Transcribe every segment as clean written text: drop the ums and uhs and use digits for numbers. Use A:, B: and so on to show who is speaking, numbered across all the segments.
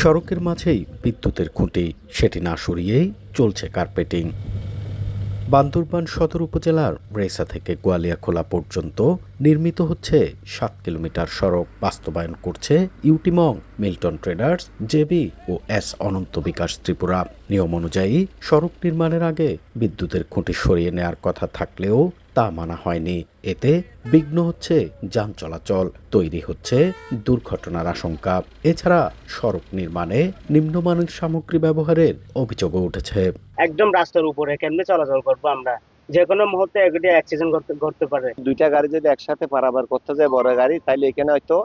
A: সড়কের মাঝেই বিদ্যুতের খুঁটি, সেটি না সরিয়েই চলছে কার্পেটিং। বান্দরবান সদর উপজেলার ব্রেসা থেকে গোয়ালিয়াখোলা পর্যন্ত নির্মিত হচ্ছে ৭ কিলোমিটার সড়ক। বাস্তবায়ন করছে ইউটিমং, মিল্টন ট্রেডার্স, জেবি ও এস অনন্ত বিকাশ ত্রিপুরা। নিয়ম অনুযায়ী সড়ক নির্মাণের আগে বিদ্যুতের খুঁটি সরিয়ে নেয়ার কথা থাকলেও তা মানা হয়নি। এতে বিঘ্ন হচ্ছে যান চলাচল, তৈরি হচ্ছে দুর্ঘটনার আশঙ্কা। এছাড়া সড়ক নির্মাণে নিম্নমানের সামগ্রী ব্যবহারের অভিযোগও উঠেছে।
B: একদম রাস্তার উপরে কেমনে চলাচল করবো আমরা? যে কোনো মুহূর্তে এগুলি অ্যাক্সিডেন্ট করতে পারে।
C: দুইটা গাড়ি যদি একসাথে পারাবার করতে যায় বড় গাড়ি, তাহলে এখানে হয়তো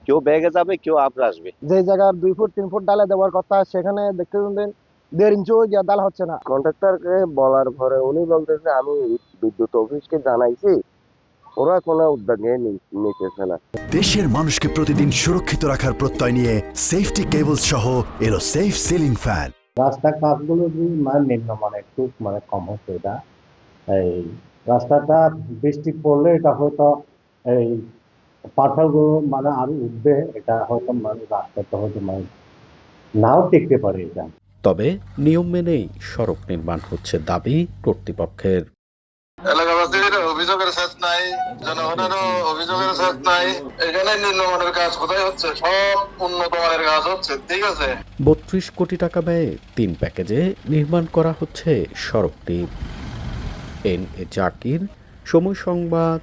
C: কেউ বেগে যাবে, কেউ আপরে আসবে।
D: যে জায়গার 2 ফুট 3 ফুট ডালে দেওয়ার কথা সেখানে দেখতে শুনবেন 1.5 ইঞ্চিও ডাল হচ্ছে না।
C: কন্ট্রাক্টরকে বলার পরে উনি বলতেছে আমি বিদ্যুৎ অফিসকে জানাইছি, ওরা কোনো উদ্যোগ নিতেছে না।
E: দেশের মানুষকে প্রতিদিন সুরক্ষিত রাখার প্রত্যয় নিয়ে সেফটি কেবলস সহ এলো সেফ সিলিং ফ্যান।
F: রাস্তার কাজগুলো নিম্নমানের খুব কম হচ্ছে। এটা এই রাস্তাটা বৃষ্টি পড়লে এটা হয়তো এই পাথরগুলো আরো উঠবে, এটা হয়তো রাস্তাটা হয়তো নাও টিকতে পারে এটা।
A: তবে নিয়ম মেনেই সড়ক নির্মাণ হচ্ছে দাবি কর্তৃপক্ষের।
G: এলাকাবাসীর অভিযোগের শেষ নাই, জনগণেরও অভিযোগের শেষ নাই। এখানে নিম্নমানের কাজ কোথায় হচ্ছে? সব উন্নত মানের কাজ হচ্ছে। ঠিক আছে,
A: ৩২ কোটি টাকা ব্যয়ে ৩ প্যাকেজে নির্মাণ করা হচ্ছে সড়কটি। এন এ জাকির, সময় সংবাদ,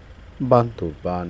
A: বান্দরবান।